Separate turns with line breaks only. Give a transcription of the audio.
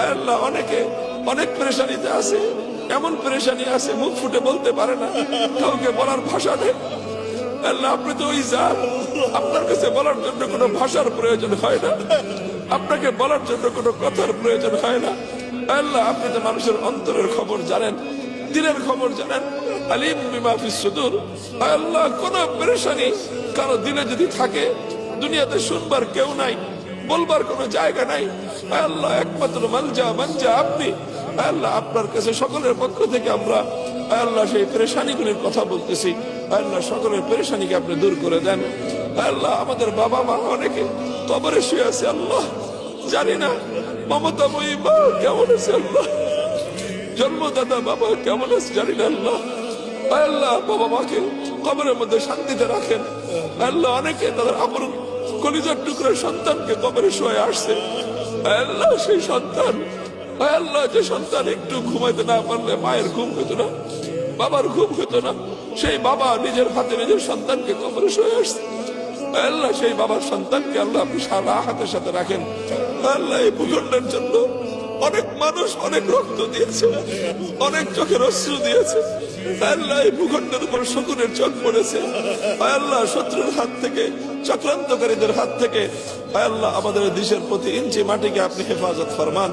আল্লাহ অনেকে অনেক পেরেশানিতে আছে, এমন পেরেশানি আছে মুখ ফুটে বলতে পারে না, কাউকে বলার ভাষা নেই। আল্লাহ আপনি তো ওই জাত, আপনার কাছে বলার জন্য কোনো ভাষার প্রয়োজন হয় না, আপনাকে বলার জন্য কোনো কথার প্রয়োজন হয় না। আল্লাহ আপনি তো মানুষের অন্তরের খবর জানেন, দিলের খবর জানেন। আলিম বিমা ফিস সুদুর। আল্লাহ কোন পেরেশানি কারো দিলে যদি থাকে, দুনিয়াতে শুনবার কেউ নাই, বলবার কোনো জায়গা নাই, আল্লাহ একমাত্র মানজা আপনি। আল্লাহ আপনার কাছে সকলের পক্ষ থেকে আমরা আল্লাহ সেই পেরেশানিগুলির কথা বলতেছি। আল্লাহ সকলের পেরেশানিকে আপনি দূর করে দেন। আল্লাহ আমাদের বাবা মা অনেকে কবরে শুয়ে আছে, আল্লাহ জানি না মমতাময়ী মা কেমন আছে, আল্লাহ জন্মদাতা বাবা কেমন আছে জানি না। আল্লাহ আল্লাহ বাবা মাকে কবরের মধ্যে শান্তিতে রাখেন। আল্লাহ অনেকে তাদের আপন কলিজার টুকরোর সন্তানকে কবরে শুয়ে আসছে। আল্লাহ সেই সন্তান, আল্লাহ যে সন্তান একটু ঘুমাইতে না পারলে মায়ের ঘুম হতো না, বাবার ঘুম হতো না, সেই বাবা নিজের হাতে নিজের সন্তানকে কবরে শুয়ে আসছে। আল্লাহ সেই বাবার সন্তানকে আল্লাহ আপনি সারা হাতের সাথে রাখেন। আল্লাহ এই ভূখণ্ডের জন্য অনেক মানুষ অনেক রক্ত দিয়েছে, অনেক চোখের অশ্রু দিয়েছে। আল্লাহ এই ভূখণ্ডের উপর শকুনের চোখ পড়েছে। আল্লাহ শত্রুর হাত থেকে, চক্রান্তকারীদের হাত থেকে আল্লাহ আমাদের দেশের প্রতি ইঞ্চি মাটিকে আপনি হেফাজত ফরমান।